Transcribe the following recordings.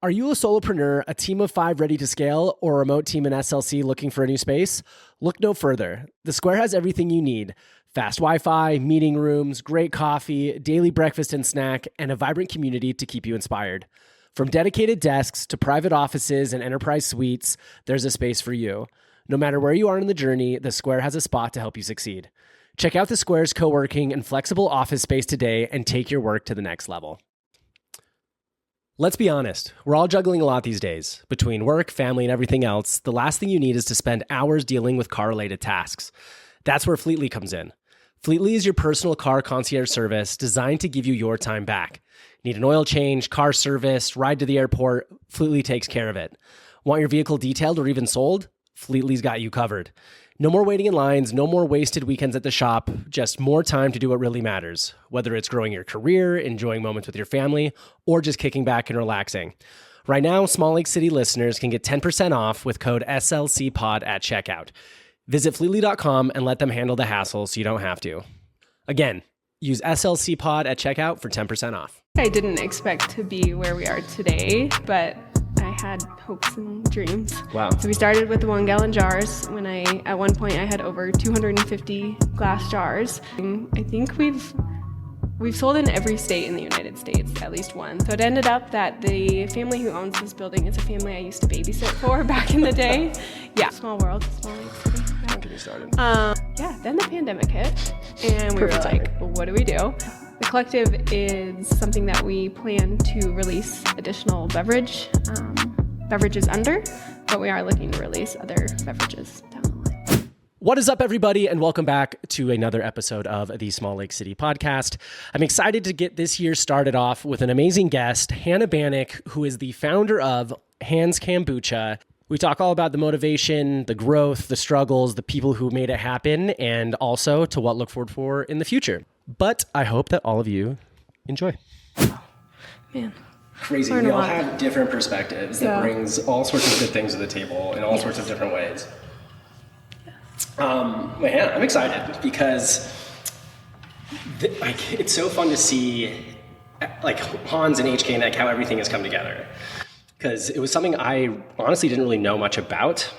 Are you a solopreneur, a team of 5 ready to scale, or a remote team in SLC looking for a new space? Look no further. The Square has everything you need. Fast Wi-Fi, meeting rooms, great coffee, daily breakfast and snack, and a vibrant community to keep you inspired. From dedicated desks to private offices and enterprise suites, there's a space for you. No matter where you are in the journey, the Square has a spot to help you succeed. Check out the Square's co-working and flexible office space today and take your work to the next level. Let's be honest, we're all juggling a lot these days. Between work, family, and everything else, the last thing you need is to spend hours dealing with car-related tasks. That's where Fleetly comes in. Fleetly is your personal car concierge service designed to give you your time back. Need an oil change, car service, ride to the airport, Fleetly takes care of it. Want your vehicle detailed or even sold? Fleetly's got you covered. No more waiting in lines, no more wasted weekends at the shop, just more time to do what really matters. Whether it's growing your career, enjoying moments with your family, or just kicking back and relaxing. Right now, Small Lake City listeners can get 10% off with code SLCPOD at checkout. Visit Fleetly.com and let them handle the hassle so you don't have to. Again, use SLCPOD at checkout for 10% off. I didn't expect to be where we are today, but I had hopes and dreams. Wow. So we started with the 1 gallon jars. At one point I had over 250 glass jars. I think we've sold in every state in the United States, at least one. So it ended up that the family who owns this building is a family I used to babysit for back in the day. Yeah, small world, small Lake City. Don't get me started. Then the pandemic hit, and we were like, well, what do we do? The collective is something that we plan to release additional beverages under, but we are looking to release other beverages down the line. What is up, everybody, and welcome back to another episode of the Small Lake City podcast. I'm excited to get this year started off with an amazing guest, Hannah Banik, who is the founder of Hans Kombucha. We talk all about the motivation, the growth, the struggles, the people who made it happen, and also to what look forward for in the future. But I hope that all of you enjoy. Man. Crazy. We all have different perspectives that brings all sorts of good things to the table in all sorts of different ways. Yeah, I'm excited because it's so fun to see like Hans and HK and how everything has come together. Because it was something I honestly didn't really know much about.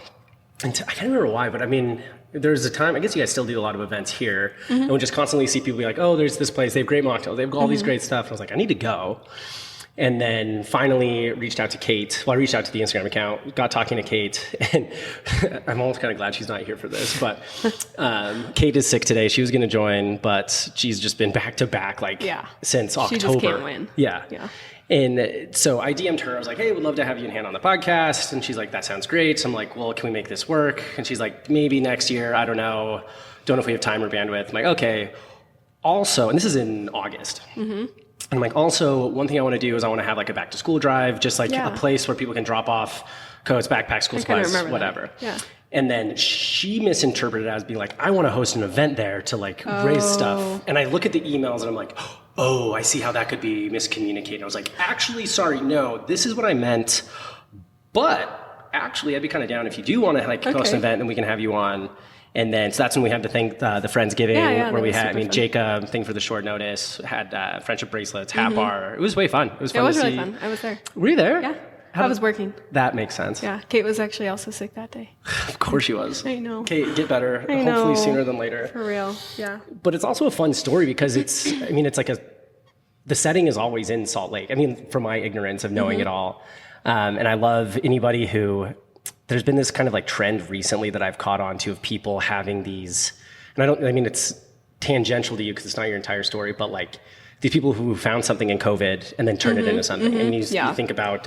And I can't remember why, but I mean, there's a time, I guess you guys still do a lot of events here, and we just constantly see people be like, oh, there's this place, they have great mocktails, they have all these great stuff. And I was like, I need to go. And then finally reached out to Kate. Well, I reached out to the Instagram account, got talking to Kate, and I'm almost kind of glad she's not here for this, but Kate is sick today. She was going to join, but she's just been back to back since October. She just can't win. Yeah. And so I DM'd her. I was like, hey, would love to have you and Hannah on the podcast. And she's like, that sounds great. So I'm like, well, can we make this work? And she's like, maybe next year. I don't know. Don't know if we have time or bandwidth. I'm like, okay. Also, and this is in August. And I'm like, also, one thing I want to do is I want to have like a back to school drive, just like a place where people can drop off coats, backpacks, school supplies, whatever. Yeah. And then she misinterpreted it as being like, I want to host an event there to like raise stuff. And I look at the emails and I'm like, oh, I see how that could be miscommunicated. I was like, actually, sorry, no, this is what I meant. But actually, I'd be kind of down if you do want to like host an event and we can have you on. And then, so that's when we had the thing, the Friendsgiving, where we had, Jacob, thing for the short notice, had friendship bracelets, hat bar. It was way fun. It was fun to see. It was really fun. I was there. Were you there? Yeah. I was working. That makes sense. Yeah. Kate was actually also sick that day. Of course she was. I know. Kate, get better. Hopefully sooner than later. For real. Yeah. But it's also a fun story because it's like the setting is always in Salt Lake. I mean, from my ignorance of knowing it all. And I love anybody who, there's been this kind of like trend recently that I've caught on to of people having these, and it's tangential to you because it's not your entire story, but like, these people who found something in COVID and then turned it into something. And you think about,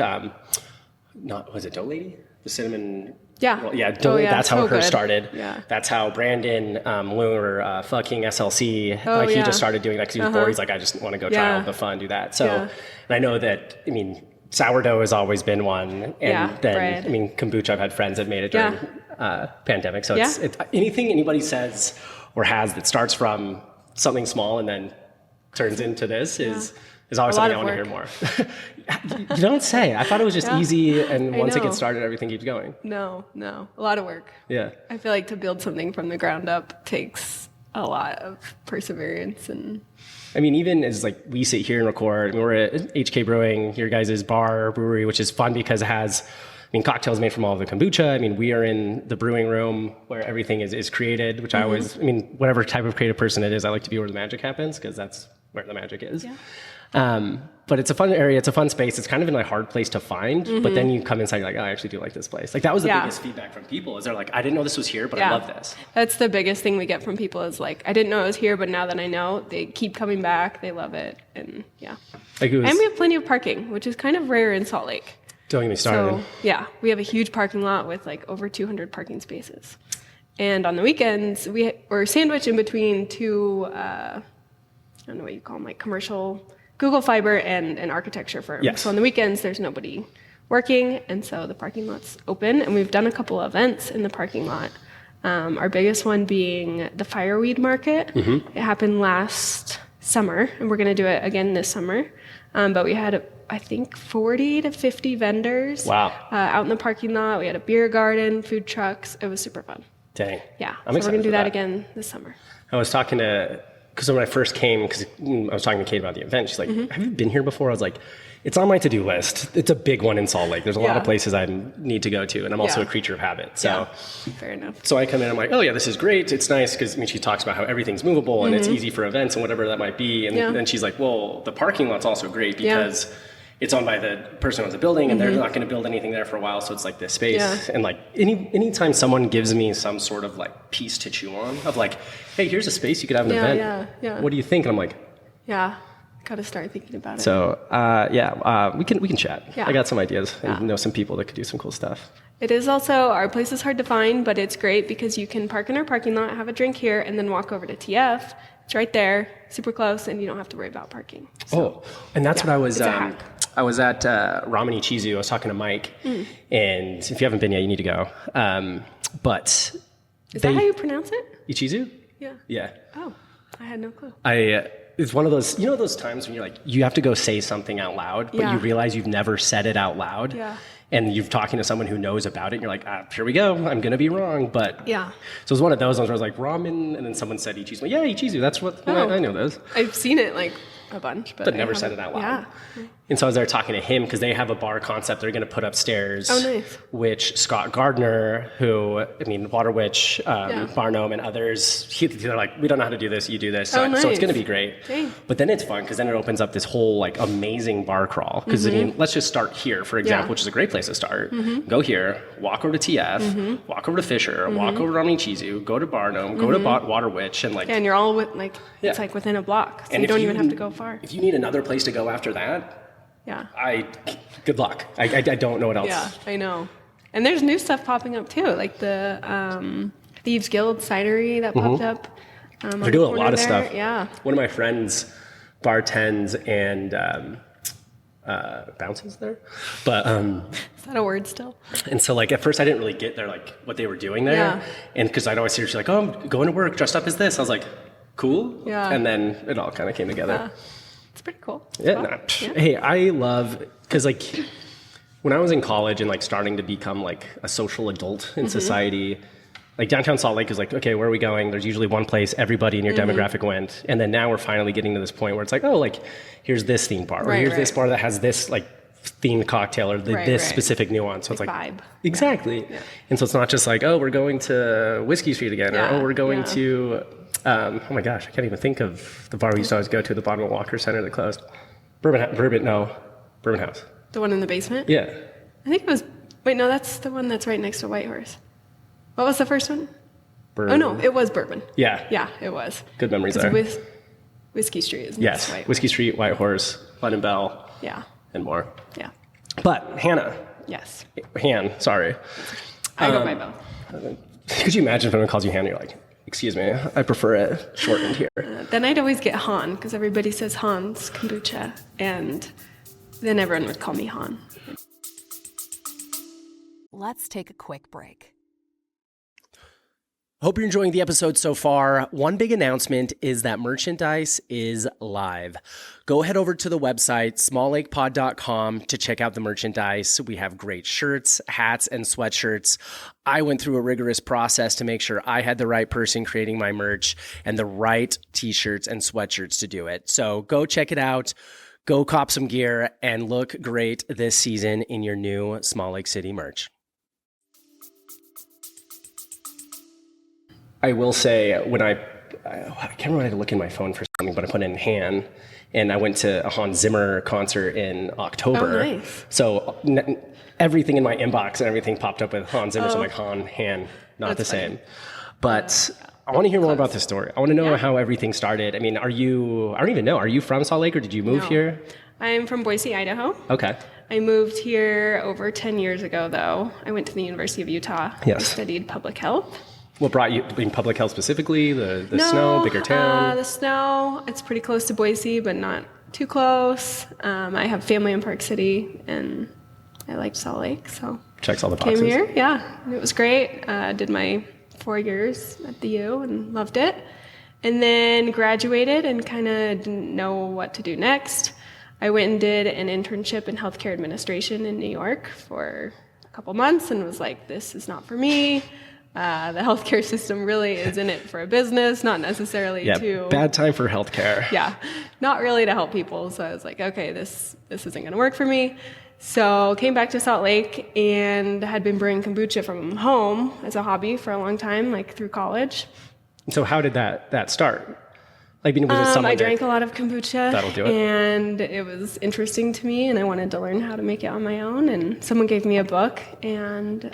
was it Dough Lady? The cinnamon. Yeah. Well, yeah, Dough Lady, that's how her started. Yeah. That's how Brandon, when we were fucking SLC, he just started doing that because he was bored. He's like, I just want to go try all the fun, do that. So, and I know that, sourdough has always been one. And then, bread. Kombucha, I've had friends that made it during pandemic. So it's anything anybody says or has that starts from something small and then turns into this is always something I want to hear more. You don't say. I thought it was just easy, and once it gets started, everything keeps going. No. A lot of work. Yeah. I feel like to build something from the ground up takes a lot of perseverance. And I mean, even as like we sit here and record, I mean, we're at HK Brewing, your guys' bar brewery, which is fun because it has, I mean, cocktails made from all of the kombucha. I mean, we are in the brewing room where everything is created, which I always, I mean, whatever type of creative person it is, I like to be where the magic happens because that's where the magic is. yeah. But it's a fun area. It's a fun space. It's kind of in a hard place to find, but then you come inside, you're like, oh, I actually do like this place. Like that was the biggest feedback from people is they're like, I didn't know this was here, but I love this. That's the biggest thing we get from people is like, I didn't know it was here, but now that I know, they keep coming back. They love it. And yeah. Like and we have plenty of parking, which is kind of rare in Salt Lake. Don't get me started. So yeah, we have a huge parking lot with like over 200 parking spaces. And on the weekends, we're sandwiched in between two, I don't know what you call them, like commercial Google Fiber and an architecture firm. Yes. So on the weekends, there's nobody working, and so the parking lot's open, and we've done a couple of events in the parking lot. Our biggest one being the Fireweed Market. It happened last summer, and we're going to do it again this summer. But we had, I think, 40 to 50 vendors out in the parking lot. We had a beer garden, food trucks. It was super fun. Dang. Yeah. I'm so excited we're going to do for that again this summer. I was talking to, because when I first came, because I was talking to Kate about the event, she's like, have you been here before? I was like, it's on my to-do list. It's a big one in Salt Lake. There's a lot of places I need to go to, and I'm also a creature of habit. So, fair enough. So I come in, I'm like, oh yeah, this is great. It's nice because I mean, she talks about how everything's movable and it's easy for events and whatever that might be. And then she's like, well, the parking lot's also great because it's owned by the person who owns the building, and they're not going to build anything there for a while. So it's like this space, and like anytime someone gives me some sort of like piece to chew on of like, hey, here's a space you could have an event. What do you think? And I'm like, got to start thinking about it. So we can chat. Yeah. I got some ideas and know some people that could do some cool stuff. It is also, our place is hard to find, but it's great because you can park in our parking lot, have a drink here, and then walk over to TF. It's right there, super close, and you don't have to worry about parking. So, and that's what I was. It's a hack. I was at Ramen Ichizu. I was talking to Mike, and if you haven't been yet, you need to go. But is that how you pronounce it? Ichizu? Yeah. Yeah. Oh, I had no clue. It's one of those, you know, those times when you're like, you have to go say something out loud, but you realize you've never said it out loud. Yeah. And you're talking to someone who knows about it, and you're like, here we go. I'm going to be wrong. But so it was one of those ones where I was like, ramen, and then someone said Ichizu. Yeah, Ichizu. That's what I know those. I've seen it like a bunch, but never said it out loud. Yeah. And so I was there talking to him because they have a bar concept they're going to put upstairs. Oh, nice. Which Scott Gardner, who, I mean, Water Witch, Barnum, and others, they're like, we don't know how to do this, you do this. So, so it's going to be great. Dang. But then it's fun because then it opens up this whole like amazing bar crawl. Because I mean, let's just start here, for example, which is a great place to start. Go here, walk over to TF, walk over to Fisher, walk over to Ramen go to Barnum, go to Water Witch, and like. Yeah, and you're all with like, it's like within a block. So and you don't even have to go far. If you need another place to go after that, good luck. I don't know what else. Yeah, I know. And there's new stuff popping up too, like the Thieves Guild Cidery that popped up. They're doing a lot of stuff. Yeah. One of my friends bartends and bounces there, but is that a word still? And so like at first I didn't really get what they were doing there, and because I'd always hear she's like, oh, I'm going to work dressed up as this. I was like, cool. Yeah. And then it all kind of came together. Yeah. It's pretty cool. Hey, I love, because like when I was in college and like starting to become like a social adult in society, like downtown Salt Lake is like, okay, where are we going? There's usually one place everybody in your demographic went. And then now we're finally getting to this point where it's like, oh, like here's this theme bar, or here's this bar that has this like themed cocktail or this specific nuance. So it's like vibe. Exactly. Yeah. And so it's not just like, oh, we're going to Whiskey Street again, or oh, we're going to oh my gosh, I can't even think of the bar we used to always go to, the bottom of Walker Center that closed. Bourbon House. The one in the basement? Yeah. I think it was, wait, no, that's the one that's right next to White Horse. What was the first one? Oh no, it was Bourbon. Yeah. Yeah, it was. Good memories there. Whiskey Street is yes, Whiskey Street, White Horse, London Bell. Yeah. And more. Yeah. But Hannah. Yes. Sorry. I go by Bell. Could you imagine if anyone calls you Hannah, you're like, excuse me, I prefer it shortened here. Then I'd always get Han, because everybody says Hans Kombucha, and then everyone would call me Han. Let's take a quick break. Hope you're enjoying the episode so far. One big announcement is that merchandise is live. Go head over to the website, smalllakepod.com, to check out the merchandise. We have great shirts, hats, and sweatshirts. I went through a rigorous process to make sure I had the right person creating my merch and the right t-shirts and sweatshirts to do it. So go check it out. Go cop some gear and look great this season in your new Small Lake City merch. I will say, when I can't remember, I had to look in my phone for something, but I put in Han, and I went to a Hans Zimmer concert in October. Oh, nice. So everything in my inbox and everything popped up with Hans Zimmer, so I'm like, Han, not the same. But I want to hear more about this story. I want to know how everything started. I mean, I don't even know, are you from Salt Lake or did you move here? I'm from Boise, Idaho. Okay. I moved here over 10 years ago, though. I went to the University of Utah. Yes. I studied public health. What brought you in public health specifically? The snow, bigger town? The snow. It's pretty close to Boise, but not too close. I have family in Park City, and I liked Salt Lake, so checks all the boxes. Came here, yeah. It was great. Did my 4 years at the U and loved it. And then graduated and kind of didn't know what to do next. I went and did an internship in healthcare administration in New York for a couple months and was like, this is not for me. The healthcare system really is in it for a business, not necessarily to... bad time for healthcare. Yeah, not really to help people. So I was like, okay, this isn't going to work for me. So came back to Salt Lake and had been brewing kombucha from home as a hobby for a long time, like through college. So how did that start? Like, was it something I drank a lot of kombucha. That'll do it. And it was interesting to me, and I wanted to learn how to make it on my own. And someone gave me a book, and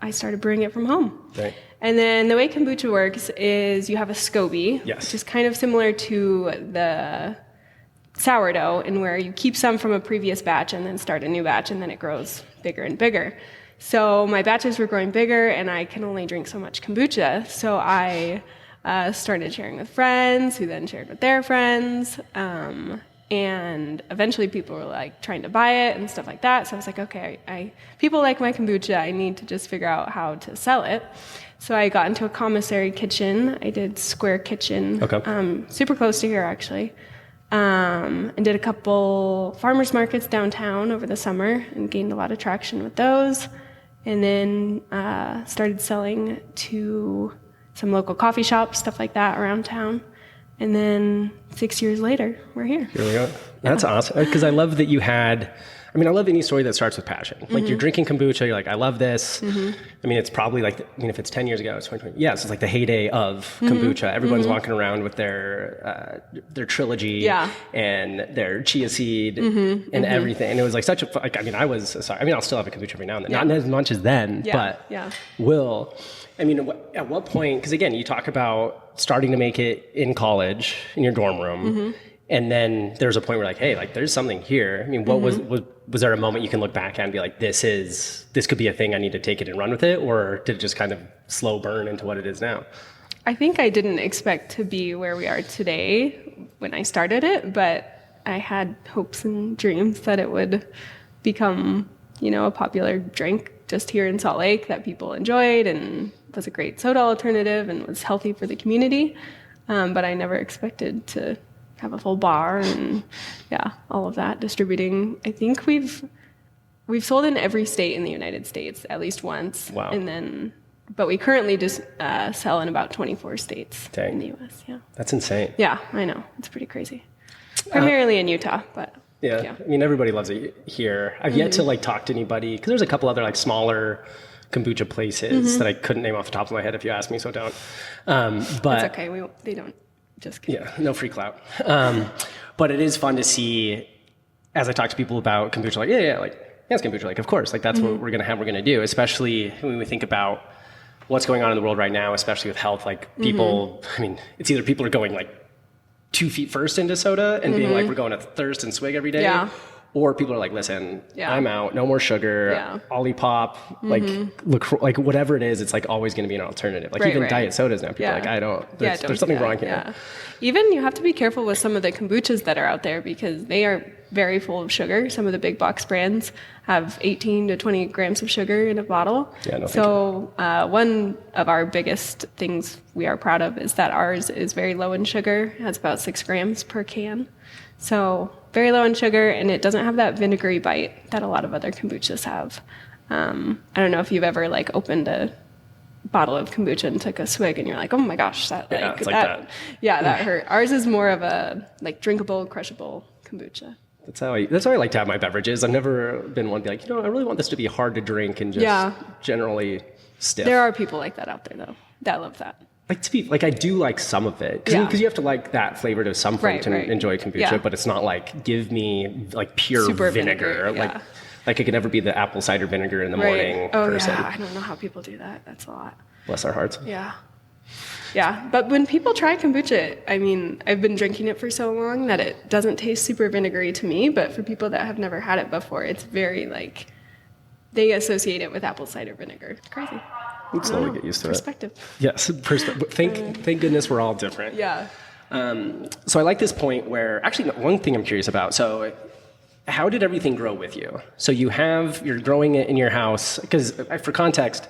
I started brewing it from home. Right. And then the way kombucha works is you have a SCOBY, which is kind of similar to the sourdough, in where you keep some from a previous batch and then start a new batch, and then it grows bigger and bigger. So my batches were growing bigger, and I can only drink so much kombucha. So I started sharing with friends, who then shared with their friends. And eventually people were like trying to buy it and stuff like that. So I was like, okay, people like my kombucha. I need to just figure out how to sell it. So I got into a commissary kitchen. I did Square Kitchen, super close to here actually. And did a couple farmers markets downtown over the summer and gained a lot of traction with those. And then started selling to some local coffee shops, stuff like that around town. And then 6 years later, we're here. Here we go. That's awesome. Because I love that you had, I love any story that starts with passion. Like you're drinking kombucha, you're like, I love this. It's probably like, if it's 10 years ago, it's 2020. Yeah, it's like the heyday of kombucha. Everyone's walking around with their trilogy and their chia seed and everything. And it was like such a, I was sorry. I'll still have a kombucha every now and then. Not as much as then, but will. At what point, because again, you talk about starting to make it in college, in your dorm room, and then there's a point where like, hey, like there's something here. What was there a moment you can look back at and be like, this could be a thing, I need to take it and run with it? Or did it just kind of slow burn into what it is now? I think I didn't expect to be where we are today when I started it, but I had hopes and dreams that it would become, a popular drink just here in Salt Lake that people enjoyed and was a great soda alternative and was healthy for the community. But I never expected to have a full bar and all of that distributing. I think we've sold in every state in the United States at least once. Wow. But we currently just sell in about 24 states in the U.S. Yeah. That's insane. Yeah, I know. It's pretty crazy. Primarily in Utah, but yeah. Everybody loves it here. I've yet to talk to anybody, because there's a couple other smaller kombucha places that I couldn't name off the top of my head if you asked me, so don't. But it's okay. They don't. Just kidding. Yeah, no free clout. But it is fun to see, as I talk to people about kombucha, it's kombucha. Of course, that's what we're gonna do. Especially when we think about what's going on in the world right now, especially with health. People, it's either people are going 2 feet first into soda and being like, we're going to thirst and swig every day. Yeah. Or people are like, listen, Yeah. I'm out, no more sugar, Yeah. Olipop, like whatever it is, it's like always going to be an alternative. Like even diet sodas now, people are like, I don't, there's something wrong here. Yeah. Even you have to be careful with some of the kombuchas that are out there because they are very full of sugar. Some of the big box brands have 18 to 20 grams of sugar in a bottle. Yeah, no, so one of our biggest things we are proud of is that ours is very low in sugar. It has about 6 grams per can. So very low in sugar, and it doesn't have that vinegary bite that a lot of other kombuchas have. I don't know if you've ever like opened a bottle of kombucha and took a swig and you're like, oh my gosh, that like, it's like that. Yeah, that hurt. Ours is more of a like drinkable, crushable kombucha. That's how I like to have my beverages. I've never been one to be like, I really want this to be hard to drink and just generally stiff. There are people like that out there though that love that. I do like some of it because you have to like that flavor to some point to enjoy kombucha, but it's not like give me like pure Super vinegar. Like I could never be the apple cider vinegar in the morning person. Yeah, I don't know how people do that. That's a lot. Bless our hearts. Yeah. Yeah, but when people try kombucha, I mean, I've been drinking it for so long that it doesn't taste super vinegary to me, but for people that have never had it before, it's very like, they associate it with apple cider vinegar. It's crazy. We'd slowly get used to Perspective. it. Yes, thank goodness we're all different. Yeah. So I like this point where, actually, one thing I'm curious about. So how did everything grow with you? So you're growing it in your house, because for context,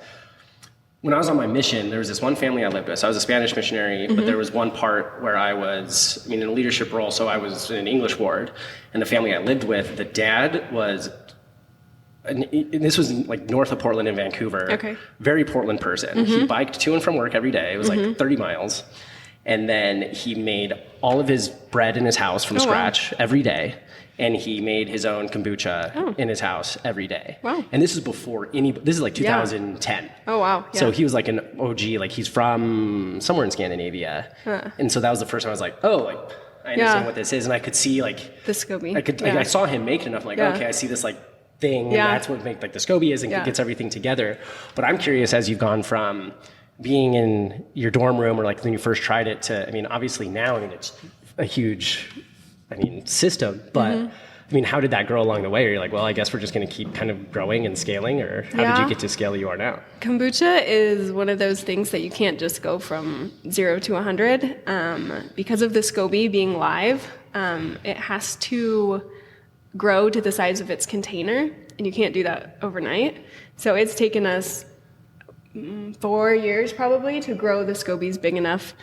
when I was on my mission, there was this one family I lived with. So I was a Spanish missionary, but there was one part where I was, in a leadership role, so I was in an English ward, and the family I lived with, the dad was, and this was like north of Portland in Vancouver. Okay. Very Portland person. He biked to and from work every day. It was like 30 miles. And then he made all of his bread in his house from scratch every day. And he made his own kombucha in his house every day. Wow. And this is before this is like 2010. Oh, wow. Yeah. So he was like an OG, like he's from somewhere in Scandinavia. And so that was the first time I was like, I understand what this is. And I could see like, the SCOBY. I saw him make it enough. I'm like, okay, I see this like thing. And that's what like the SCOBY is and gets everything together. But I'm curious, as you've gone from being in your dorm room or like when you first tried it to, obviously now, it's a huge, system, but how did that grow along the way? Or you're like, well, I guess we're just going to keep kind of growing and scaling, or how did you get to scale you are now? Kombucha is one of those things that you can't just go from 0 to 100. Because of the SCOBY being live, it has to grow to the size of its container, and you can't do that overnight. So it's taken us 4 years probably to grow the SCOBYs big enough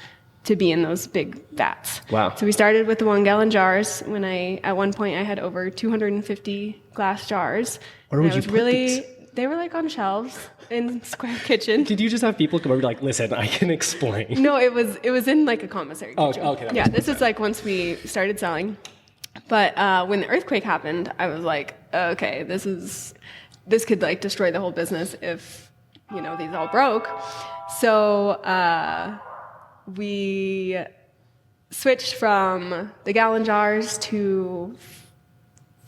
to be in those big vats. Wow. So we started with the 1 gallon jars. At one point I had over 250 glass jars. Where would you put these? They were like on shelves in Square Kitchen. Did you just have people come over like, listen, I can explain? No, it was in like a commissary kitchen. Oh, okay. Yeah, this is like once we started selling. But when the earthquake happened, I was like, okay, this could like destroy the whole business if, these all broke. So we switched from the gallon jars to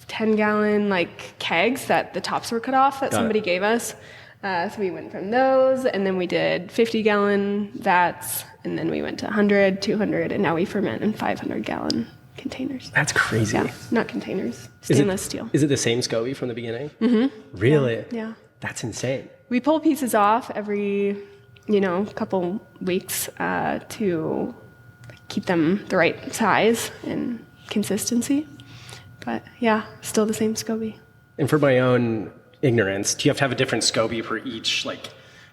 10-gallon like kegs that the tops were cut off that somebody gave us. So we went from those, and then we did 50-gallon vats, and then we went to 100, 200, and now we ferment in 500-gallon containers. That's crazy. Yeah, not containers, stainless steel. Is it the same SCOBY from the beginning? Mm-hmm. Really? Yeah. That's insane. We pull pieces off every, couple weeks to keep them the right size and consistency. But yeah, still the same SCOBY. And for my own ignorance, do you have to have a different SCOBY for each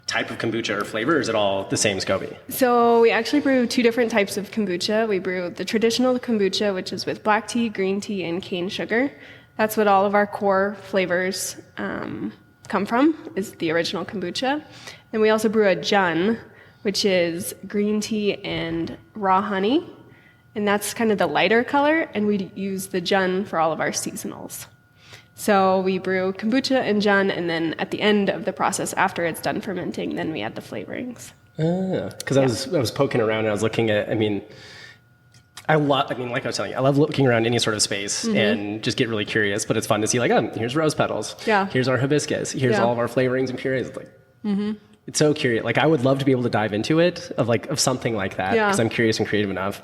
type of kombucha or flavor, or is it all the same SCOBY? So we actually brew 2 different types of kombucha. We brew the traditional kombucha, which is with black tea, green tea, and cane sugar. That's what all of our core flavors come from, is the original kombucha. And we also brew a jun, which is green tea and raw honey. And that's kind of the lighter color, and we use the jun for all of our seasonals. So we brew kombucha and jun, and then at the end of the process, after it's done fermenting, then we add the flavorings. Because I was poking around and I was looking at, like I was telling you, I love looking around any sort of space and just get really curious, but it's fun to see here's rose petals. Yeah. Here's our hibiscus. Here's all of our flavorings and purees. It's it's so curious. I would love to be able to dive into it of something like that because I'm curious and creative enough.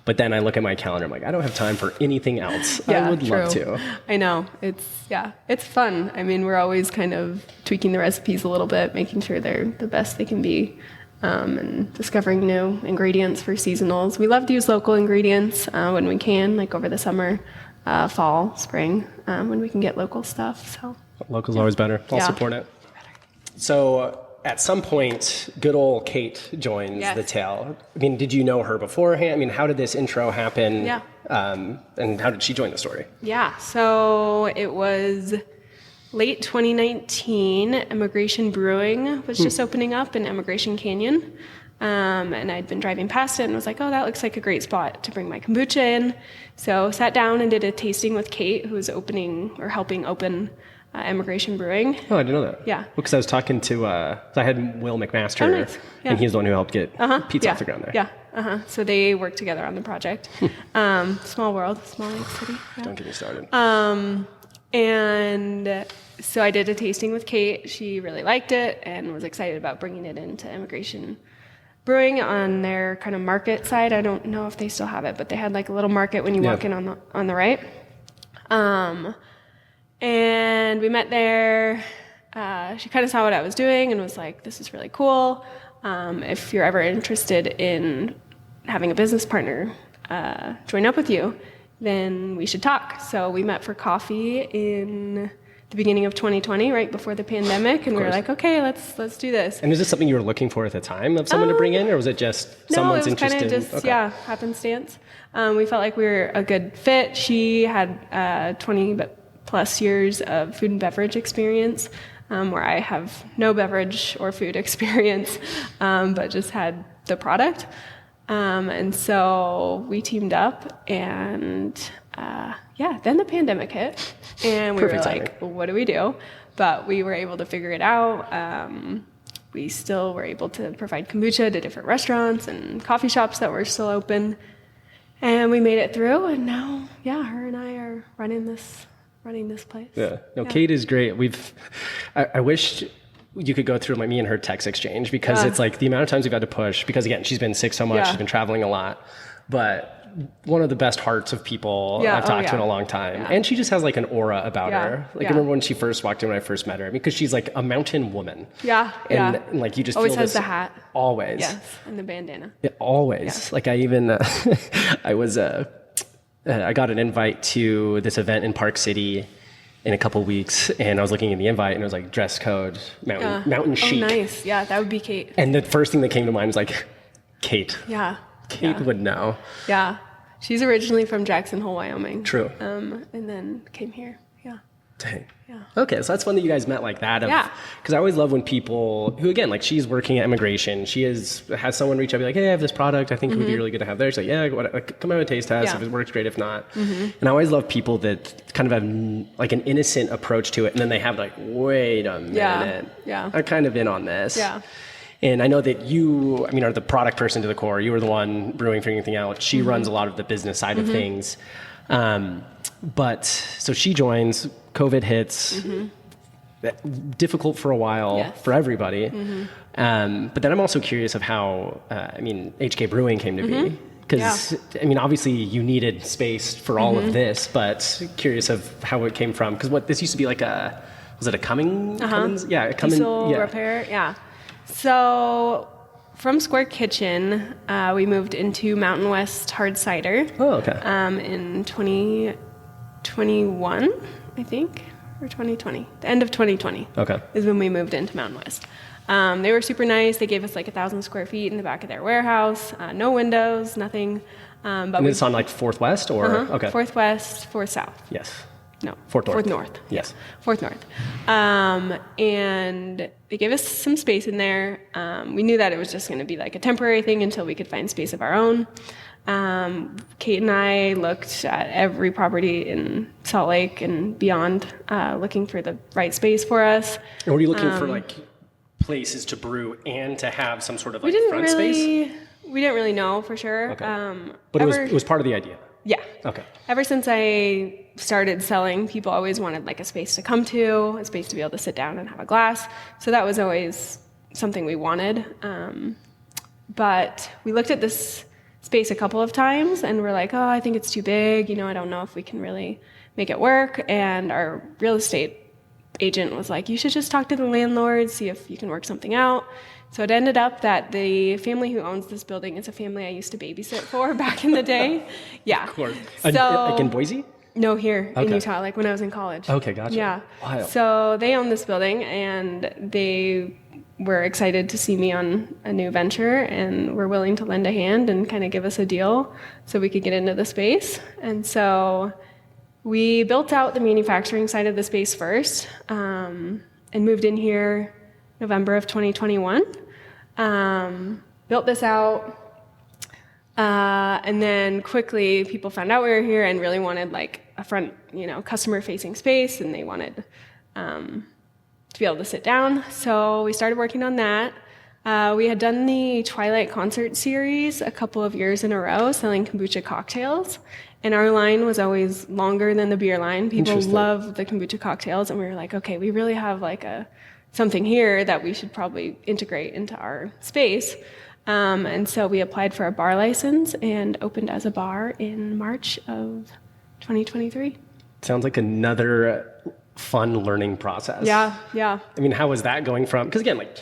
But then I look at my calendar, I'm like, I don't have time for anything else. Yeah, I would love true. to. I know. It's fun. I mean, we're always kind of tweaking the recipes a little bit, making sure they're the best they can be, and discovering new ingredients for seasonals. We love to use local ingredients when we can, like over the summer, fall, spring, when we can get local stuff. So Local's always better. I'll support it. So at some point, good old Kate joins the tale. I mean, did you know her beforehand? I mean, how did this intro happen? Yeah. And how did she join the story? Yeah, so it was late 2019. Emigration Brewing was just opening up in Emigration Canyon. And I'd been driving past it and was like, oh, that looks like a great spot to bring my kombucha in. So sat down and did a tasting with Kate, who was helping open Emigration Brewing. Oh, I didn't know that. Yeah. Because I was talking to, I had Will McMaster, Oh, nice. Yeah. and he's the one who helped get pizza off the ground there. Yeah. So they worked together on the project. Small world, small lake city. Yeah. Don't get me started. And so I did a tasting with Kate. She really liked it and was excited about bringing it into Emigration Brewing on their kind of market side. I don't know if they still have it, but they had like a little market when you walk in on the right. And we met there. She kind of saw what I was doing and was like, this is really cool. If you're ever interested in having a business partner join up with you, then we should talk. So we met for coffee in the beginning of 2020, right before the pandemic, and we were like, okay, let's do this. And is this something you were looking for at the time of someone to bring in, or was it just someone's interested? No, it was kind of just, happenstance. We felt like we were a good fit. She had 20 plus years of food and beverage experience, where I have no beverage or food experience, but just had the product. And so we teamed up, and then the pandemic hit, and we were like, well, what do we do? But we were able to figure it out. We still were able to provide kombucha to different restaurants and coffee shops that were still open, and we made it through. And now, her and I are running this place. Yeah. No, Kate is great. I wish you could go through me and her text exchange, because it's like the amount of times we've had to push, because again, she's been sick so much, she's been traveling a lot, but one of the best hearts of people I've talked to in a long time. Yeah. And she just has like an aura about her. Like I remember when she first walked in, when I first met her, because she's like a mountain woman. Yeah. And like you just always feel has this, the hat. Always. Yes. And the bandana. Yeah, always. Yeah. Like I even, I got an invite to this event in Park City in a couple weeks, and I was looking at the invite, and it was like dress code, mountain chic. Oh, nice. Yeah, that would be Kate. And the first thing that came to mind was like, Kate. Yeah. Kate would know. Yeah. She's originally from Jackson Hole, Wyoming. True. And then came here. Yeah. Dang. Yeah. Okay, so that's fun that you guys met like that. Because I always love when people who, again, like she's working at Emigration, she has someone reach out and be like, hey, I have this product I think it would be really good to have there. She's like, come have a taste test. If it works, great. If not. And I always love people that kind of have like an innocent approach to it, and then they have like, wait a minute. Yeah. I'm kind of in on this. Yeah. And I know that you, are the product person to the core. You were the one brewing, figuring everything out. She runs a lot of the business side of things. But so she joins, COVID hits, difficult for a while for everybody. But then I'm also curious of how, HK Brewing came to be. Because, obviously you needed space for all of this, but curious of how it came from. Because this used to be like was it a Cummins? Yeah, a Cummins. Diesel repair, yeah. So from Square Kitchen, we moved into Mountain West Hard Cider. Oh, okay. In 2021, I think, or 2020. The end of 2020 is when we moved into Mountain West. They were super nice. They gave us like 1,000 square feet in the back of their warehouse. No windows, nothing. But and it's on like 4th West or? Okay. 4th West, 4th South. Yes. No. 4th North. 4th North. Yes. 4th North. And they gave us some space in there. We knew that it was just going to be like a temporary thing until we could find space of our own. Kate and I looked at every property in Salt Lake and beyond, looking for the right space for us. And were you looking for like places to brew and to have some sort of like front space? We didn't really know for sure. Okay. But it was part of the idea. Yeah. Okay. Ever since I started selling, people always wanted like a space to come to, a space to be able to sit down and have a glass. So that was always something we wanted. But we looked at this space a couple of times, and we're like, oh, I think it's too big. You know, I don't know if we can really make it work. And our real estate agent was like, you should just talk to the landlord, see if you can work something out. So it ended up that the family who owns this building is a family I used to babysit for back in the day. Yeah. Of course. So, like in Boise? No, here in Utah, like when I was in college. Okay, gotcha. Yeah. Wild. So they own this building, and they were excited to see me on a new venture, and were willing to lend a hand and kind of give us a deal so we could get into the space. And so we built out the manufacturing side of the space first, and moved in here November of 2021. Built this out. And then quickly people found out we were here and really wanted like a front, customer facing space, and they wanted to be able to sit down. So we started working on that. We had done the Twilight concert series a couple of years in a row, selling kombucha cocktails. And our line was always longer than the beer line. People love the kombucha cocktails. And we were like, okay, we really have like something here that we should probably integrate into our space. And so we applied for a bar license and opened as a bar in March of 2023. Sounds like another fun learning process. Yeah. I mean, how was that going from, because again, like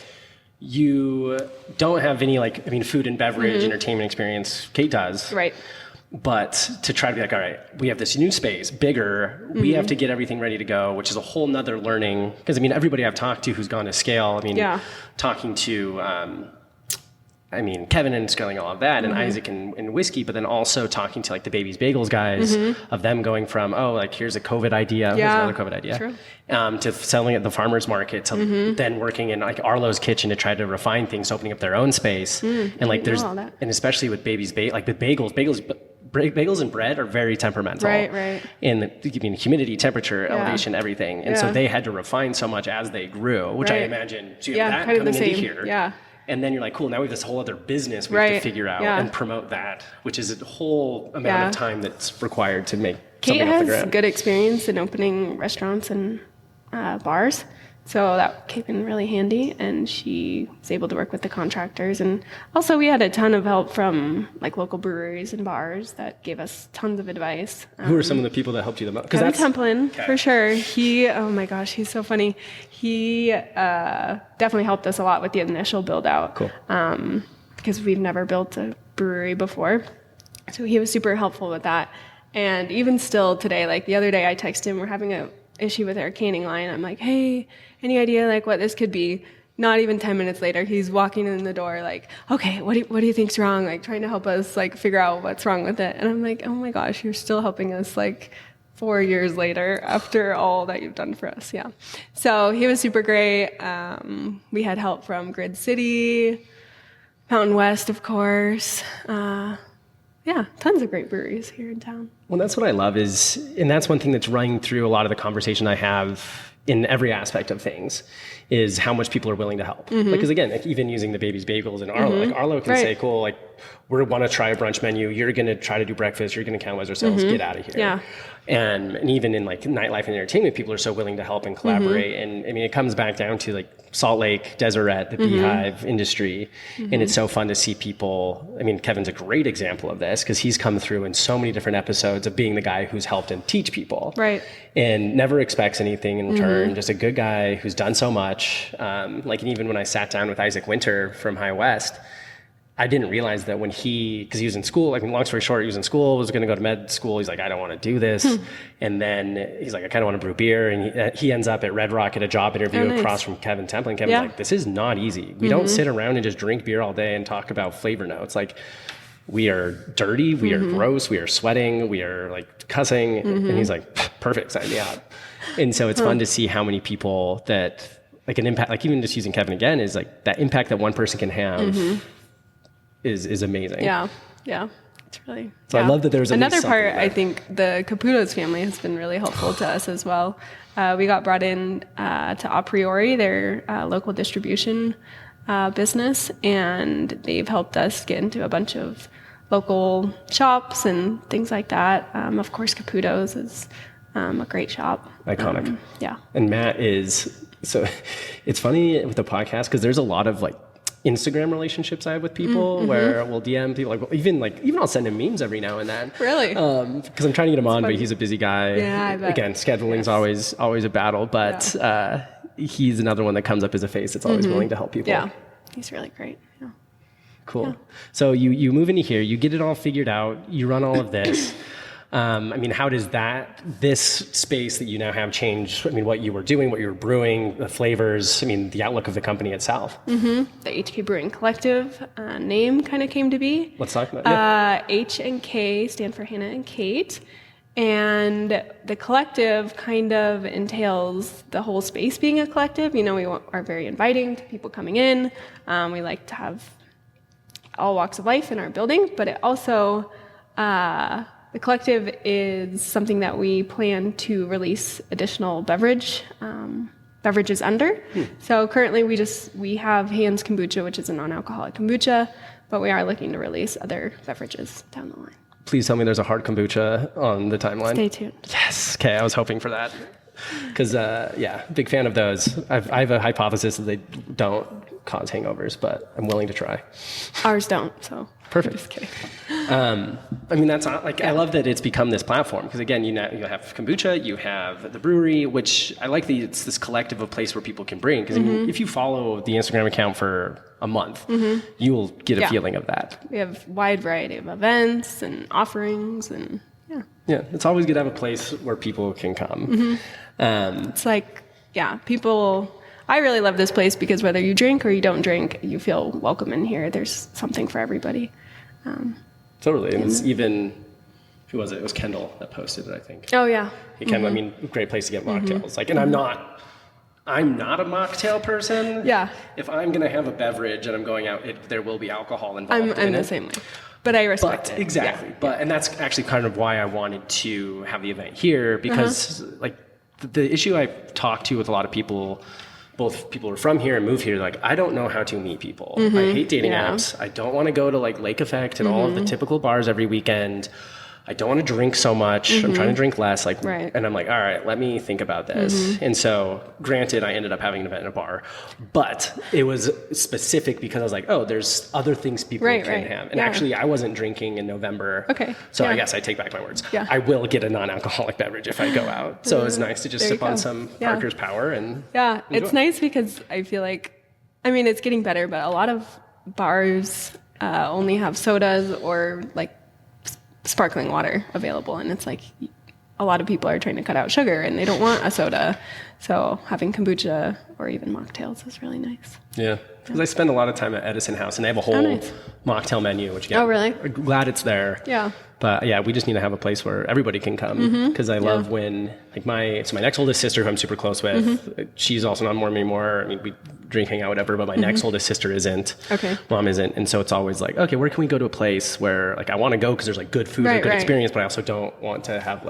you don't have any food and beverage entertainment experience. Kate does. Right. But to try to be like, all right, we have this new space, bigger, we have to get everything ready to go, which is a whole nother learning. Because everybody I've talked to who's gone to scale, talking to, Kevin and scaling all of that, and Isaac and whiskey, but then also talking to like the Baby's Bagels guys of them going from, here's a COVID idea, here's another COVID idea, to selling at the farmer's market, to then working in like Arlo's kitchen to try to refine things, opening up their own space. And like and especially with Baby's like with bagels and bread are very temperamental. Right. And humidity, temperature, elevation, everything. And so they had to refine so much as they grew, which I imagine, so you have that coming into here. Yeah. And then you're like, cool, now we have this whole other business we have to figure out and promote that, which is a whole amount of time that's required to make something off the ground. Kate has good experience in opening restaurants and bars, so that came in really handy, and she was able to work with the contractors. And also we had a ton of help from like local breweries and bars that gave us tons of advice. Who are some of the people that helped you the most? Kevin Templin, for sure. He, oh my gosh, he's so funny. He definitely helped us a lot with the initial build out. Cool. Because we've never built a brewery before. So he was super helpful with that. And even still today, like the other day I texted him, we're having a issue with our canning line. I'm like, hey, any idea like what this could be? Not even 10 minutes later, he's walking in the door like, okay, what do you think's wrong? Like trying to help us like figure out what's wrong with it. And I'm like, oh my gosh, you're still helping us like 4 years later after all that you've done for us. Yeah. So he was super great. We had help from Grid City, Mountain West, of course. Tons of great breweries here in town. Well, that's what I love and that's one thing that's running through a lot of the conversation I have in every aspect of things, is how much people are willing to help. Because again, like even using the Baby's Bagels and Arlo, like Arlo can say, cool, like we want to try a brunch menu. You're going to try to do breakfast. You're going to cannibalize ourselves. Get out of here. Yeah. And even in like nightlife and entertainment, people are so willing to help and collaborate. And it comes back down to like Salt Lake, Deseret, the beehive industry. And it's so fun to see people. Kevin's a great example of this because he's come through in so many different episodes of being the guy who's helped and teach people. Right. And never expects anything in return. Just a good guy who's done so much. And even when I sat down with Isaac Winter from High West, I didn't realize that because he was in school, long story short, he was in school, was going to go to med school. He's like, I don't want to do this. And then he's like, I kind of want to brew beer. And he ends up at Red Rock at a job interview across from Kevin Templin. Kevin's like, this is not easy. We don't sit around and just drink beer all day and talk about flavor notes. Like, we are dirty, we are gross, we are sweating, we are like cussing. And he's like, perfect, sign me up. And so it's fun to see how many people that like an impact, like even just using Kevin again, is like that impact that one person can have is amazing. Yeah. It's really. So I love that there's another part. I think the Caputo's family has been really helpful to us as well. We got brought in to A Priori, their local distribution business, and they've helped us get into a bunch of local shops and things like that. Of course, Caputo's is a great shop. Iconic. Yeah. And Matt is, so it's funny with the podcast because there's a lot of like Instagram relationships I have with people where we'll DM people, even I'll send him memes every now and then. Really? Because I'm trying to get him on, but he's a busy guy. Yeah, I bet. Again, scheduling's always a battle, but he's another one that comes up as a face that's always willing to help people. Yeah, he's really great. Yeah. Cool. Yeah. So you move into here, you get it all figured out, you run all of this. How does this space that you now have change? What you were doing, what you were brewing, the flavors, the outlook of the company itself? The HK Brewing Collective name kind of came to be. Let's talk about it. H and K stand for Hannah and Kate. And the collective kind of entails the whole space being a collective. We are very inviting to people coming in. We like to have all walks of life in our building, but it also, the collective is something that we plan to release additional beverages under. So currently we have Hans Kombucha, which is a non-alcoholic kombucha, but we are looking to release other beverages down the line. Please tell me there's a hard kombucha on the timeline. Stay tuned. Yes. Okay, I was hoping for that. Because, big fan of those. I have a hypothesis that they don't cause hangovers, but I'm willing to try. Ours don't, so. Perfect. Just kidding. That's not, I love that it's become this platform because again, you have kombucha, you have the brewery, which I like it's this collective of place where people can bring. Because if you follow the Instagram account for a month, you will get a feeling of that. We have a wide variety of events and offerings and yeah. It's always good to have a place where people can come. It's people. I really love this place because whether you drink or you don't drink, you feel welcome in here. There's something for everybody. Totally. And it's even, who was it? It was Kendall that posted it, I think. Oh, yeah. Hey, Kendall, great place to get mocktails. And I'm not a mocktail person. Yeah. If I'm going to have a beverage and I'm going out, there will be alcohol involved. I'm the same way. But I respect it. Exactly. Yeah. And that's actually kind of why I wanted to have the event here because the issue I've talked to with a lot of people, both people who are from here and move here, I don't know how to meet people. I hate dating apps. I don't want to go to Lake Effect and all of the typical bars every weekend. I don't want to drink so much. I'm trying to drink less. Right. And I'm all right, let me think about this. And so, granted, I ended up having an event in a bar, but it was specific because I was like, oh, there's other things people can have. And actually, I wasn't drinking in November. Okay. So I guess I take back my words. Yeah. I will get a non-alcoholic beverage if I go out. So it was nice to just sip on some Parker's Power and yeah, it's nice because I feel it's getting better, but a lot of bars only have sodas or sparkling water available, and it's a lot of people are trying to cut out sugar and they don't want a soda, so having kombucha or even mocktails is really nice. Yeah, because I spend a lot of time at Edison House and they have a whole mocktail menu, which really? I'm glad it's there. Yeah. But yeah, we just need to have a place where everybody can come because I love when my next oldest sister, who I'm super close with, she's also not more anymore. We drink, hang out, whatever. But my next oldest sister isn't. Okay. Mom isn't, and so it's always okay, where can we go to a place where I want to go because there's good food and good experience, but I also don't want to have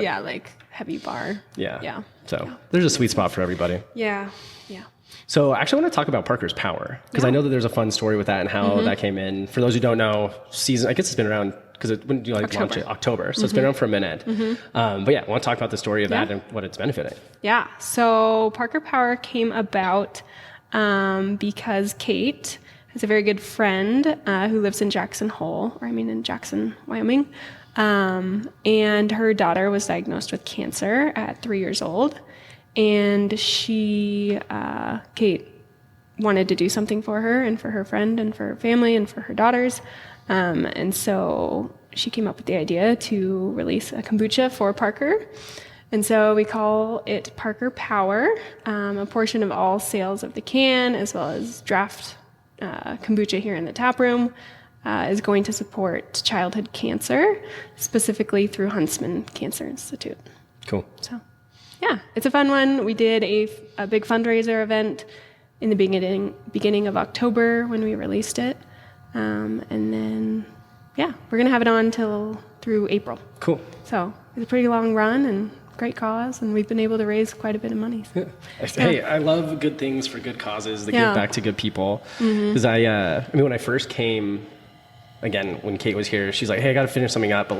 heavy bar. Yeah. Yeah. So there's a sweet spot for everybody. Yeah. Yeah. So I actually want to talk about Parker's Power because I know that there's a fun story with that and how that came in. For those who don't know, I guess it's been around because when you launch it? October. So it's been around for a minute. But yeah, I want to talk about the story of that and what it's benefiting. Yeah. So Parker Power came about because Kate has a very good friend who lives in Jackson, Wyoming. And her daughter was diagnosed with cancer at 3 years old. And Kate wanted to do something for her and for her friend and for her family and for her daughters. And so she came up with the idea to release a kombucha for Parker. And so we call it Parker Power. A portion of all sales of the can, as well as draft kombucha here in the tap room, is going to support childhood cancer, specifically through Huntsman Cancer Institute. Cool. So, yeah, it's a fun one. We did a big fundraiser event in the beginning of October when we released it. And then, we're going to have it on through April. Cool. So it's a pretty long run and great cause, and we've been able to raise quite a bit of money. So. Yeah. Hey, I love good things for good causes that give back to good people. Because when I first came, again, when Kate was here, she's like, hey, I got to finish something up, but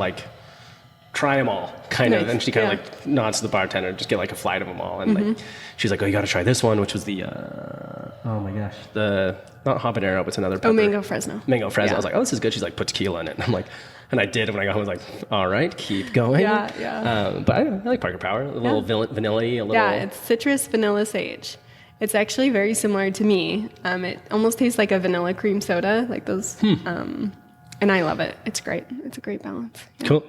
try them all, kind of. Nice. And she kind of Yeah. like nods to the bartender, just get like a flight of them all. And like, she's like, oh, you got to try this one, which was the, oh my gosh, the, not habanero, but it's another pepper. Oh, mango Fresno. Mango Fresno. Yeah. I was like, oh, this is good. She's like, put tequila in it. And I'm like, and I did. When I got home, I was like, all right, keep going. Yeah. But I like Parker Power. A little vanilla-y, a little. Yeah, it's citrus vanilla sage. It's actually very similar to me. It almost tastes like a vanilla cream soda, like those. And I love it. It's great. It's a great balance. Yeah. Cool.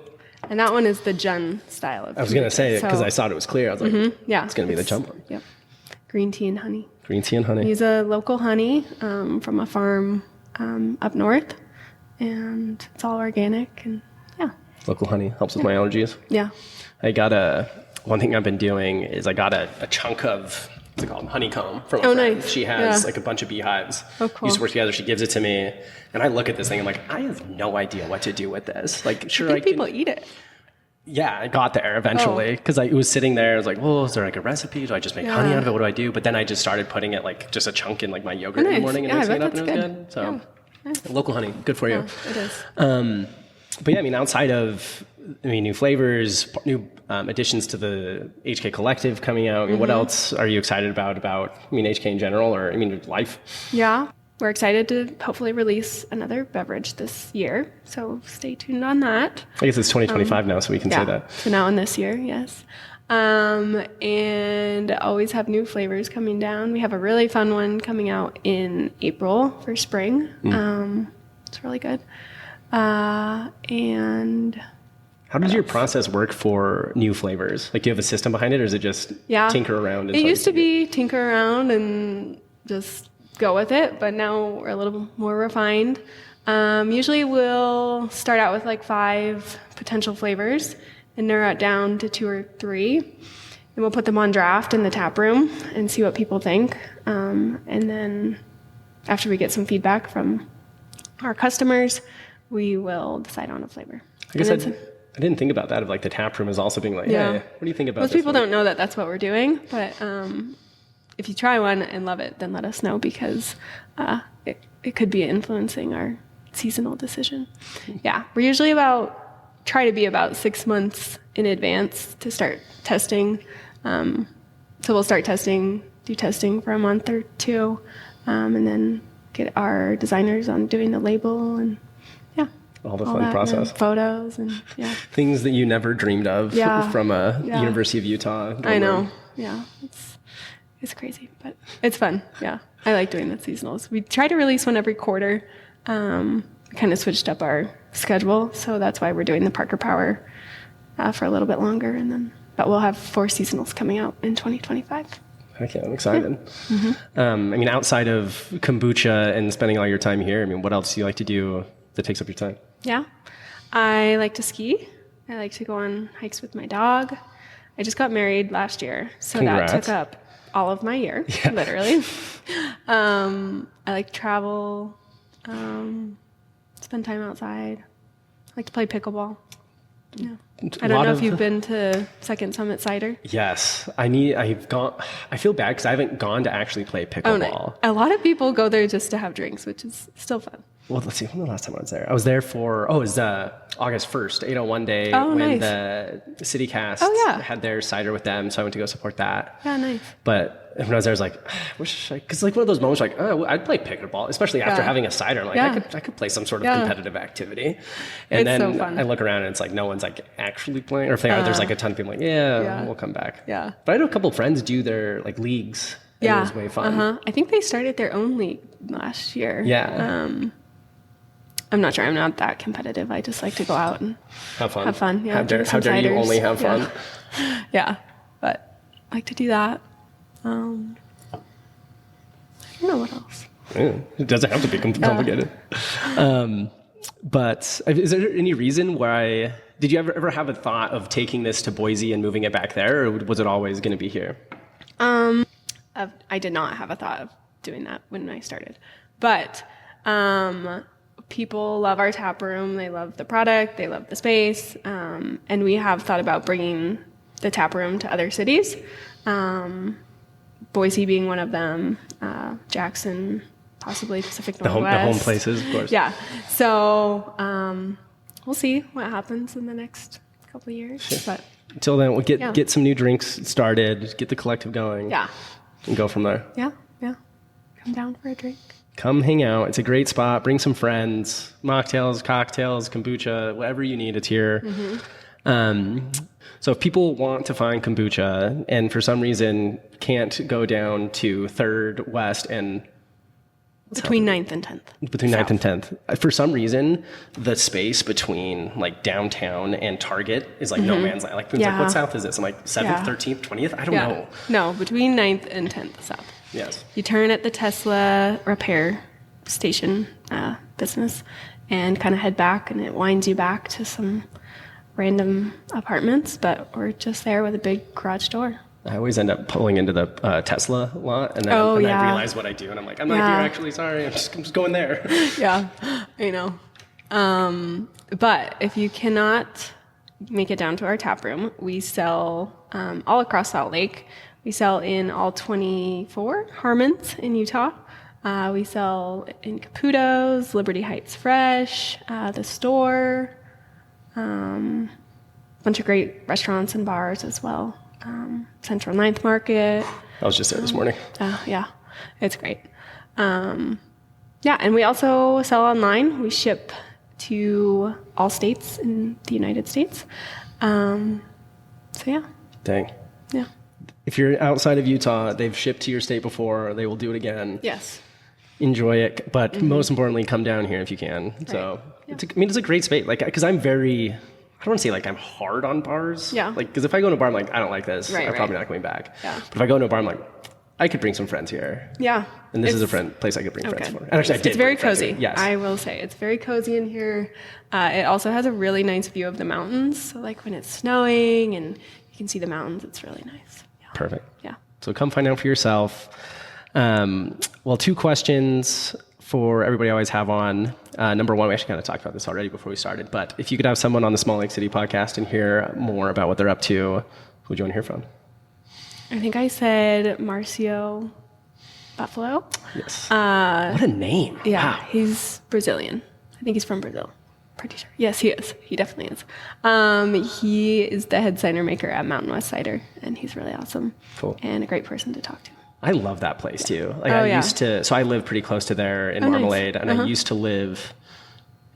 And that one is the Jun style of. I was going to say, because so, I saw it was clear. I was like, yeah, it's going to be the jump one. Yep. Green tea and honey. Green tea and honey. Use a local honey from a farm up north, and it's all organic. And yeah. Local honey helps with my allergies. Yeah. I got one thing I've been doing is I got a chunk of, what's it called, honeycomb from a Oh, friend. nice. She has Yeah. like a bunch of beehives. Oh, cool. We used to work together. She gives it to me, and I look at this thing. I'm like, I have no idea what to do with this. Like, sure, I think people eat it. Yeah, I got there eventually because it was sitting there. I was like, well, is there like a recipe? Do I just make honey out of it? What do I do? But then I just started putting it like just a chunk in like my yogurt in the Nice. morning and Yeah, I mixing it bet up, and it was that's good. So, Yeah. Nice. local honey, good for you. Yeah, it is. But yeah, I mean, outside of new flavors, new additions to the HK Collective coming out. I mean, what else are you excited about HK in general, or life? Yeah. We're excited to hopefully release another beverage this year. So stay tuned on that. I guess it's 2025 now, so we can say that. So now in this year, yes. And always have new flavors coming down. We have a really fun one coming out in April for spring. It's really good. And How does your process work for new flavors? Like, do you have a system behind it, or is it just tinker around? It used to be tinker around and just go with it, but now we're a little more refined. Usually we'll start out with like 5 potential flavors and narrow it down to 2 or 3. And we'll put them on draft in the tap room and see what people think. And then after we get some feedback from our customers, we will decide on a flavor. I guess I didn't think about that, of like the tap room is also being like, Yeah. hey, what do you think about Most this people one? don't know that that's what we're doing, but if you try one and love it, then let us know, because it could be influencing our seasonal decision. Yeah, we're usually try to be about 6 months in advance to start testing. So we'll start do testing for a month or 2, and then get our designers on doing the label and all the all fun that, process. and photos and Things that you never dreamed of from University of Utah. I know. Yeah, it's crazy, but it's fun. Yeah, I like doing the seasonals. We try to release one every quarter. We kind of switched up our schedule, so that's why we're doing the Parker Power for a little bit longer, but we'll have 4 seasonals coming out in 2025. Heck yeah, I'm excited. Yeah. Outside of kombucha and spending all your time here, what else do you like to do that takes up your time? Yeah, I like to ski. I like to go on hikes with my dog. I just got married last year, so Congrats. that took up all of my year, literally. I like to travel, spend time outside. I like to play pickleball. Yeah. I don't know if you've been to Second Summit Cider. Yes, I've gone. I feel bad because I haven't gone to actually play pickleball. No. A lot of people go there just to have drinks, which is still fun. Well, let's see. When was the last time I was there? I was there for, it was August 1st, 801 day, Oh, when nice. the City Cast had their cider with them, so I went to go support that. Yeah, nice. But when I was there, I was like, because like one of those moments, like, oh, I'd play pickleball, especially after having a cider. I'm like, I could play some sort of competitive activity. And It's then so fun. I look around and it's like no one's like actually playing, or if they are, there's like a ton of people like, we'll come back. Yeah. But I know a couple of friends do their like leagues. And it was way fun. I think they started their own league last year. Yeah. I'm not sure. I'm not that competitive. I just like to go out and Have fun. Have fun. Yeah. How dare you ciders. only have fun? Yeah. But I like to do that. I don't know what else. Yeah, it doesn't have to be complicated. But is there any reason why? Did you ever have a thought of taking this to Boise and moving it back there, or was it always going to be here? I did not have a thought of doing that when I started, but people love our tap room. They love the product. They love the space, and we have thought about bringing the tap room to other cities. Boise being one of them, Jackson, possibly Pacific Northwest. The home places, of course. Yeah. So we'll see what happens in the next couple of years. But Until then, we'll get some new drinks started, get the collective going. yeah. And go from there. Yeah. Come down for a drink. Come hang out. It's a great spot. Bring some friends. Mocktails, cocktails, kombucha, whatever you need, it's here. So if people want to find kombucha and for some reason can't go down to 3rd West and Between 9th and 10th. Between 9th and 10th. For some reason, the space between like downtown and Target is like no man's land. Like, people's like, what south is this? I'm like 7th, 13th, 20th? I don't know. No, between 9th and 10th south. Yes. You turn at the Tesla repair station business and kind of head back, and it winds you back to some random apartments, but we're just there with a big garage door. I always end up pulling into the Tesla lot, and then I realize what I do, and I'm like, I'm not here actually, sorry, I'm just going there. Yeah, I know. But if you cannot make it down to our tap room, we sell all across Salt Lake. We sell in all 24 Harmons in Utah. We sell in Caputo's, Liberty Heights Fresh, the store, bunch of great restaurants and bars as well. Central 9th Market. I was just there this morning. Yeah, it's great. And we also sell online. We ship to all states in the United States. So yeah. Dang. Yeah. If you're outside of Utah, they've shipped to your state before. They will do it again. Yes. Enjoy it, but most importantly, come down here if you can. Right. So, yeah. It's a great space. Like, because I'm very, I don't want to say like I'm hard on bars. Yeah. Like, because if I go to a bar, I'm like, I don't like this. I'm probably not coming back. Yeah. But if I go to a bar, I'm like, I could bring some friends here. Yeah. And this is a place I could bring friends for. And actually, it's very cozy. Yes. I will say it's very cozy in here. It also has a really nice view of the mountains. So like when it's snowing and you can see the mountains, it's really nice. Yeah. Perfect. Yeah. So come find out for yourself. Well, 2 questions for everybody I always have on. Number one, we actually kind of talked about this already before we started, but if you could have someone on the Small Lake City podcast and hear more about what they're up to, who would you want to hear from? I think I said Marcio Buffalo. Yes. What a name. Yeah, wow. He's Brazilian. I think he's from Brazil. Pretty sure. Yes, he is. He definitely is. He is the head cider maker at Mountain West Cider, and he's really awesome. Cool. And a great person to talk to. I love that place too. Like I live pretty close to there in Marmalade, nice. and I used to live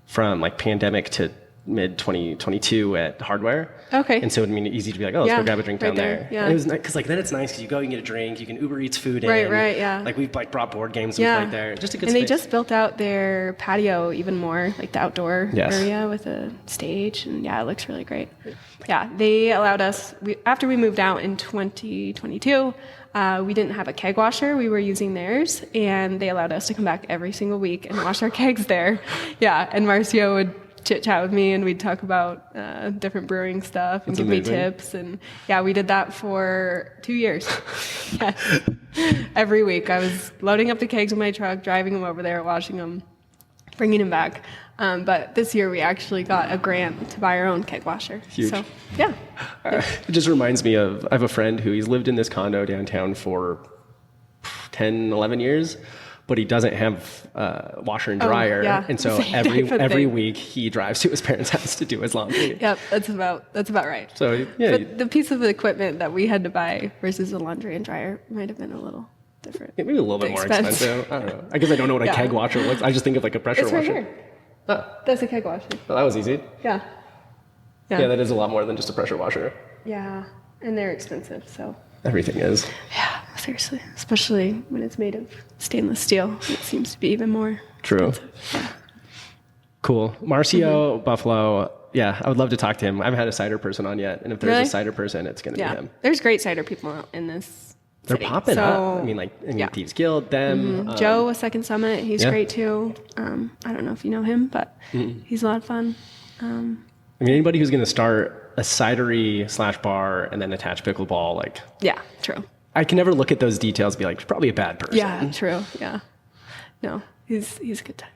from like pandemic to mid 2022 at Hardware. Okay. And so it would mean easy to be like, oh, let's go grab a drink down there. Yeah. And it was nice because like then it's nice because you go and get a drink, you can Uber Eats food in. Right. Yeah. Like we've like brought board games and played there. Just a good space. And they space. just built out their patio even more, like the outdoor area with a stage, and it looks really great. Yeah, they allowed us after we moved out in 2022. We didn't have a keg washer. We were using theirs, and they allowed us to come back every single week and wash our kegs there. Yeah, and Marcio would chit-chat with me, and we'd talk about different brewing stuff and give me tips. And we did that for 2 years. Yes. Every week. I was loading up the kegs in my truck, driving them over there, washing them, bringing them back. But this year we actually got a grant to buy our own keg washer. Huge. So, yeah. It just reminds me of, I have a friend he's lived in this condo downtown for 10, 11 years, but he doesn't have washer and dryer. And so every week he drives to his parents' house to do his laundry. Yep, that's about right. So, But the piece of equipment that we had to buy versus a laundry and dryer might have been a little different. Maybe a little bit more expensive. I don't know. I guess I don't know what a keg washer looks. I just think of like a pressure washer. Right here. That's a keg washer. Well, that was easy. Yeah, that is a lot more than just a pressure washer. Yeah, and they're expensive, so. Everything is. Yeah, seriously. Especially when it's made of stainless steel. It seems to be even more expensive. Yeah. Cool. Marcio Buffalo. Yeah, I would love to talk to him. I haven't had a cider person on yet, and if there's a cider person, it's going to be him. There's great cider people in this They're city. popping up. I mean, like Thieves Guild, them. Joe, with Second Summit, he's great too. I don't know if you know him, but he's a lot of fun. I mean, anybody who's going to start a cidery / bar and then attach pickleball, like. Yeah, true. I can never look at those details and be like, probably a bad person. Yeah, true. Yeah. No, he's a good time.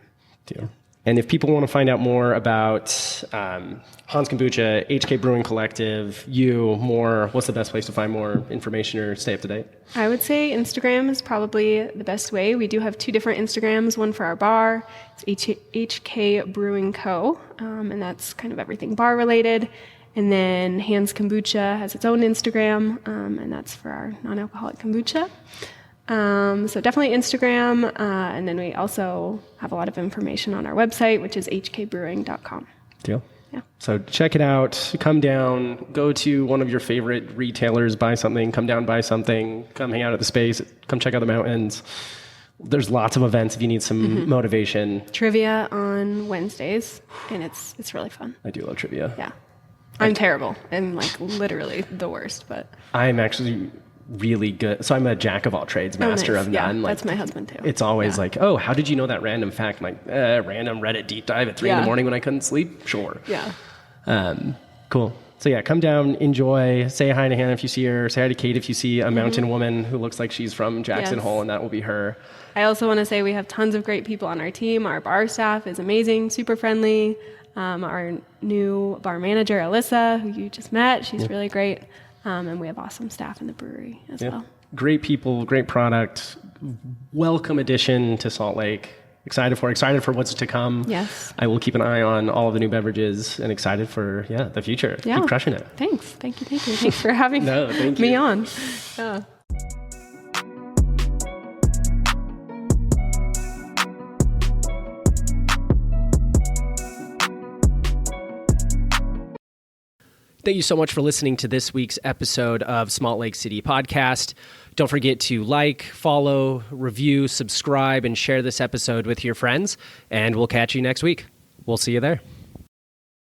Deal. And if people want to find out more about Hans Kombucha, HK Brewing Collective, what's the best place to find more information or stay up to date? I would say Instagram is probably the best way. We do have 2 different Instagrams, one for our bar, it's HK Brewing Co., and that's kind of everything bar related. And then Hans Kombucha has its own Instagram, and that's for our non-alcoholic kombucha. So definitely Instagram, and then we also have a lot of information on our website, which is hkbrewing.com. Deal. Yeah. So check it out. Come down. Go to one of your favorite retailers. Buy something. Come down. Buy something. Come hang out at the space. Come check out the mountains. There's lots of events if you need some motivation. Trivia on Wednesdays, and it's really fun. I do love trivia. Yeah. I'm terrible. I'm like literally the worst, but I'm actually really good. So I'm a jack of all trades, master nice. of Yeah, none. Like, that's my husband too. It's always like, oh, how did you know that random fact? I'm like, random Reddit deep dive at 3 in the morning when I couldn't sleep? Sure. Yeah. Cool. So yeah, come down, enjoy, say hi to Hannah if you see her, say hi to Kate if you see a mountain woman who looks like she's from Jackson Yes. Hole, and that will be her. I also want to say we have tons of great people on our team. Our bar staff is amazing, super friendly. Our new bar manager, Alyssa, who you just met, she's really great. And we have awesome staff in the brewery as well. Great people, great product, welcome addition to Salt Lake. Excited for what's to come. Yes. I will keep an eye on all of the new beverages and excited for the future. Yeah. Keep crushing it. Thanks. Thank you. Thanks for having thank me you. on. Yeah. Thank you so much for listening to this week's episode of Salt Lake City Podcast. Don't forget to like, follow, review, subscribe, and share this episode with your friends. And we'll catch you next week. We'll see you there.